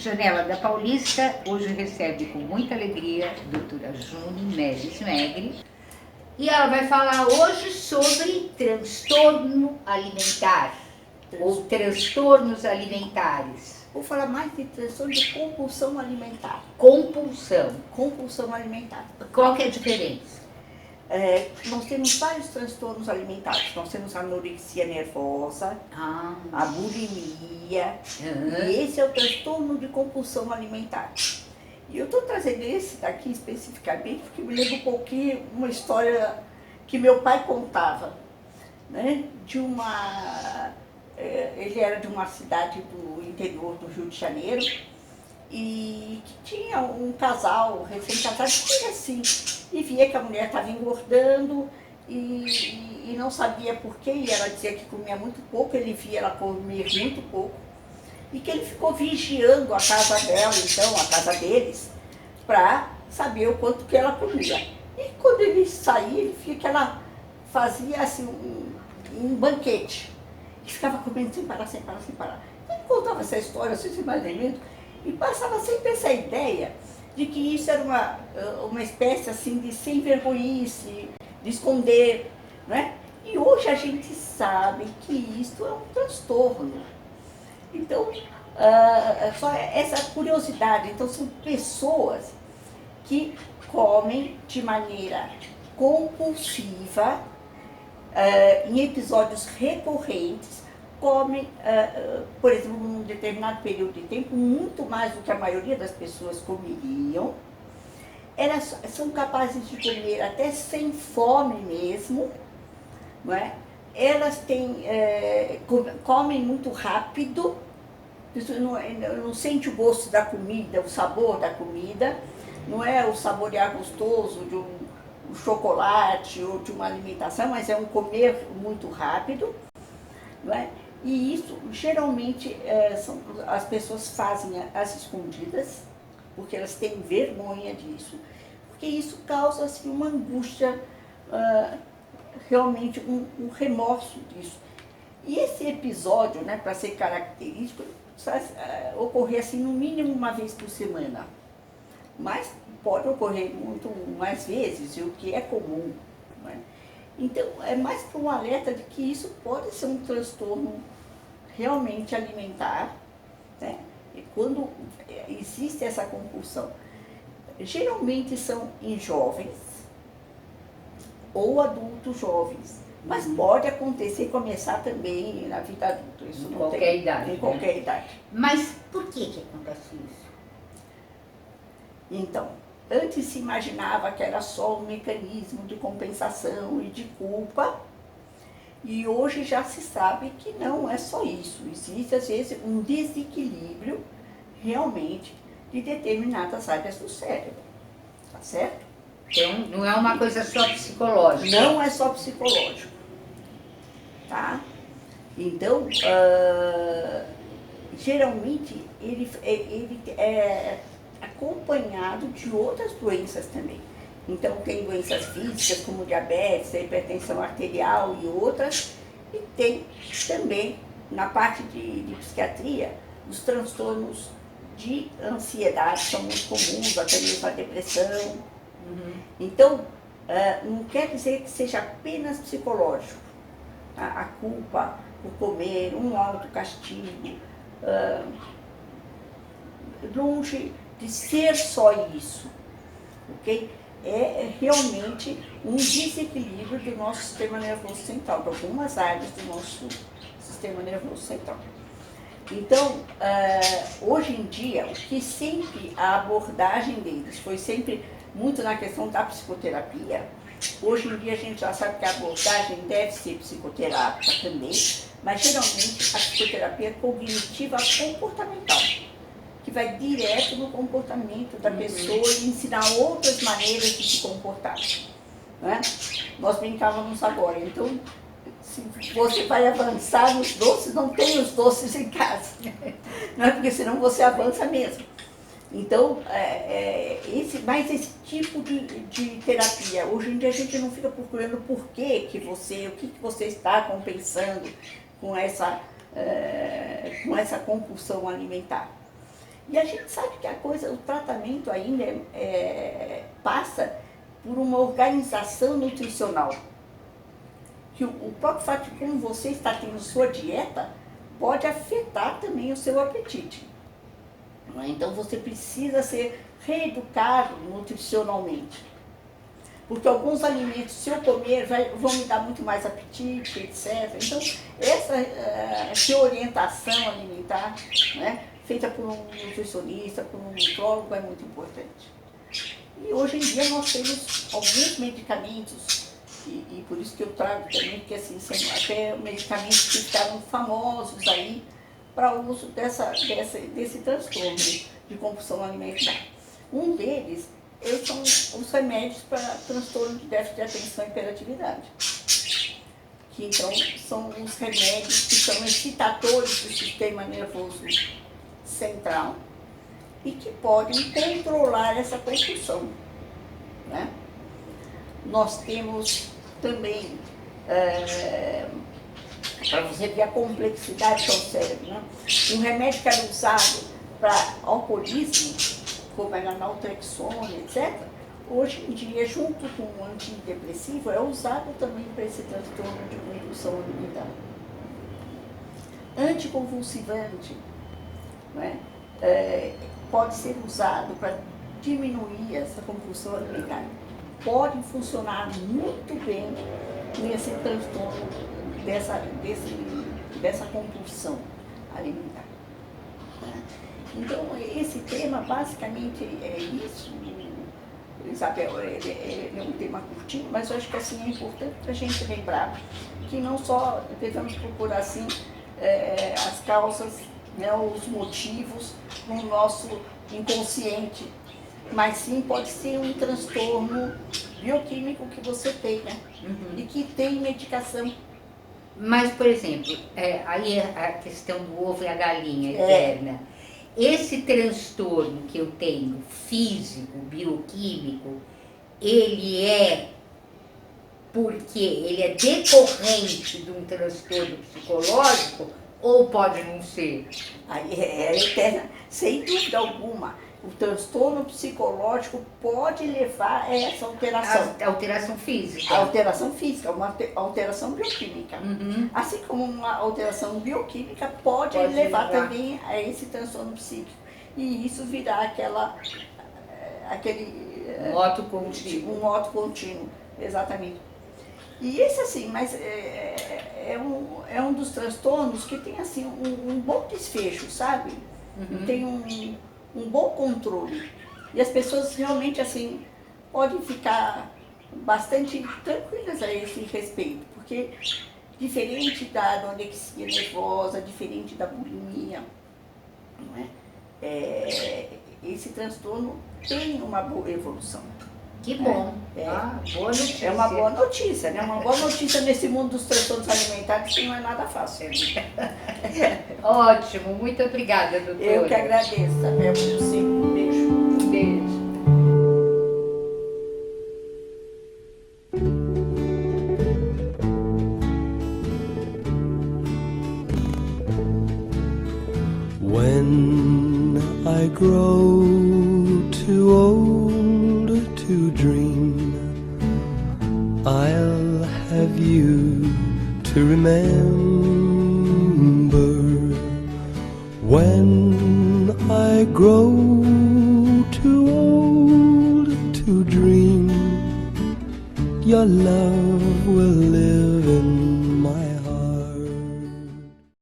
Janela da Paulista hoje recebe com muita alegria a doutora June Meles Megre e ela vai falar hoje sobre transtorno alimentar ou transtornos alimentares. Vou falar mais de transtorno de compulsão alimentar. Compulsão. Compulsão alimentar. Qual que é a diferença? Nós temos vários transtornos alimentares. Nós temos a anorexia nervosa, a bulimia, e esse é o transtorno de compulsão alimentar. E eu estou trazendo esse daqui especificamente porque me lembra um pouquinho uma história que meu pai contava, né? Ele era de uma cidade do interior do Rio de Janeiro e que tinha um casal recém-casado, que assim, e via que a mulher estava engordando e não sabia por quê, e ela dizia que comia muito pouco, ele via ela comer muito pouco, e que ele ficou vigiando a casa dela, então, a casa deles, para saber o quanto que ela comia. E quando ele saía, ele via que ela fazia assim um banquete, e ficava comendo sem parar, sem parar, sem parar. Ele contava essa história, assim, sem mais nem menos, e passava sempre essa ideia de que isso era uma espécie assim de sem vergonhice, de esconder, né? E hoje a gente sabe que isso é um transtorno. Então, só essa curiosidade, então são pessoas que comem de maneira compulsiva, em episódios recorrentes, comem, por exemplo, num determinado período de tempo, muito mais do que a maioria das pessoas comeriam. Elas são capazes de comer até sem fome mesmo, não é? Elas comem muito rápido, não sente o gosto da comida, o sabor da comida, não é o saborear gostoso de um chocolate ou de uma alimentação, mas é um comer muito rápido, não é? E isso, geralmente, as pessoas fazem às escondidas, porque elas têm vergonha disso, porque isso causa assim, uma angústia, realmente um remorso disso. E esse episódio, né, para ser característico, ocorrer assim, no mínimo uma vez por semana, mas pode ocorrer muito mais vezes, o que é comum, não é? Então, é mais para um alerta de que isso pode ser um transtorno realmente alimentar, né? E quando existe essa compulsão, geralmente são em jovens ou adultos jovens, mas pode acontecer e começar também na vida adulta. Isso Em não qualquer tem, idade. em qualquer idade. Mas por que acontece isso? Então, antes se imaginava que era só um mecanismo de compensação e de culpa, e hoje já se sabe que não é só isso. Existe, às vezes, um desequilíbrio realmente de determinadas áreas do cérebro, tá certo? Então, não é uma coisa só psicológica. Não é só psicológico, tá? Então, geralmente, ele é acompanhado de outras doenças também. Então, tem doenças físicas como diabetes, hipertensão arterial e outras, e tem também, na parte de psiquiatria, os transtornos de ansiedade são muito comuns, até mesmo a depressão. Então, não quer dizer que seja apenas psicológico. A culpa por comer, um autocastigo, longe de ser só isso, ok? É realmente um desequilíbrio do nosso sistema nervoso central, de algumas áreas do nosso sistema nervoso central. Então, hoje em dia, o que sempre a abordagem deles foi sempre muito na questão da psicoterapia. Hoje em dia a gente já sabe que a abordagem deve ser psicoterápica também, mas geralmente a psicoterapia é cognitiva comportamental, que vai direto no comportamento da pessoa e ensinar outras maneiras de se comportar, né? Nós brincávamos agora, então, se você vai avançar nos doces, não tem os doces em casa, não é? Porque senão você avança mesmo. Então, mais esse tipo de terapia, hoje em dia a gente não fica procurando o que você está compensando com essa compulsão alimentar. E a gente sabe que o tratamento ainda passa por uma organização nutricional. Que o próprio fato de como você está tendo sua dieta pode afetar também o seu apetite. Então você precisa ser reeducado nutricionalmente. Porque alguns alimentos, se eu comer, vão me dar muito mais apetite, etc. Então, essa orientação alimentar, né, feita por um nutricionista, por um nutrólogo, é muito importante. E hoje em dia nós temos alguns medicamentos, e por isso que eu trago também, porque assim, são até medicamentos que ficaram famosos aí para o uso desse transtorno de compulsão alimentar. Um deles são os remédios para transtorno de déficit de atenção e hiperatividade. Que então são os remédios que são excitadores do sistema nervoso central e que podem controlar essa compulsão, né? Nós temos também, para você ver a complexidade do cérebro, né? Um remédio que era usado para alcoolismo, como era naltrexona, etc., hoje em dia, junto com o antidepressivo, é usado também para esse transtorno de compulsão alimentar. Anticonvulsivante, né, pode ser usado para diminuir essa compulsão alimentar. Pode funcionar muito bem nesse transtorno dessa compulsão alimentar. Então, esse tema basicamente é isso. Isabel, ele é um tema curtinho, mas eu acho que assim, é importante a gente lembrar que não só devemos procurar assim, as causas, né, os motivos no nosso inconsciente, mas sim pode ser um transtorno bioquímico que você tem, né? E que tem medicação. Mas, por exemplo, aí a questão do ovo e a galinha eterna. Esse transtorno que eu tenho, físico, bioquímico, ele é porque ele é decorrente de um transtorno psicológico ou pode não ser? Aí é eterna, sem dúvida alguma. O transtorno psicológico pode levar a essa alteração. A alteração física. A alteração física, uma alteração bioquímica. Assim como uma alteração bioquímica pode levar também a esse transtorno psíquico. E isso virar moto contínuo. Um moto contínuo, exatamente. E esse assim, mas é um dos transtornos que tem assim um bom desfecho, sabe? Tem um bom controle. E as pessoas realmente assim podem ficar bastante tranquilas a esse respeito, porque diferente da anorexia nervosa, diferente da bulimia, não é? Esse transtorno tem uma boa evolução. Que bom. Boa notícia. É uma boa notícia, né? Uma boa notícia nesse mundo dos transtornos alimentares que não é nada fácil. Ótimo, muito obrigada, doutora. Eu que agradeço, Isabel, por você. Um beijo. Um beijo. When I grow too old to dream, I'll have you to remember. When I grow too old to dream, your love will live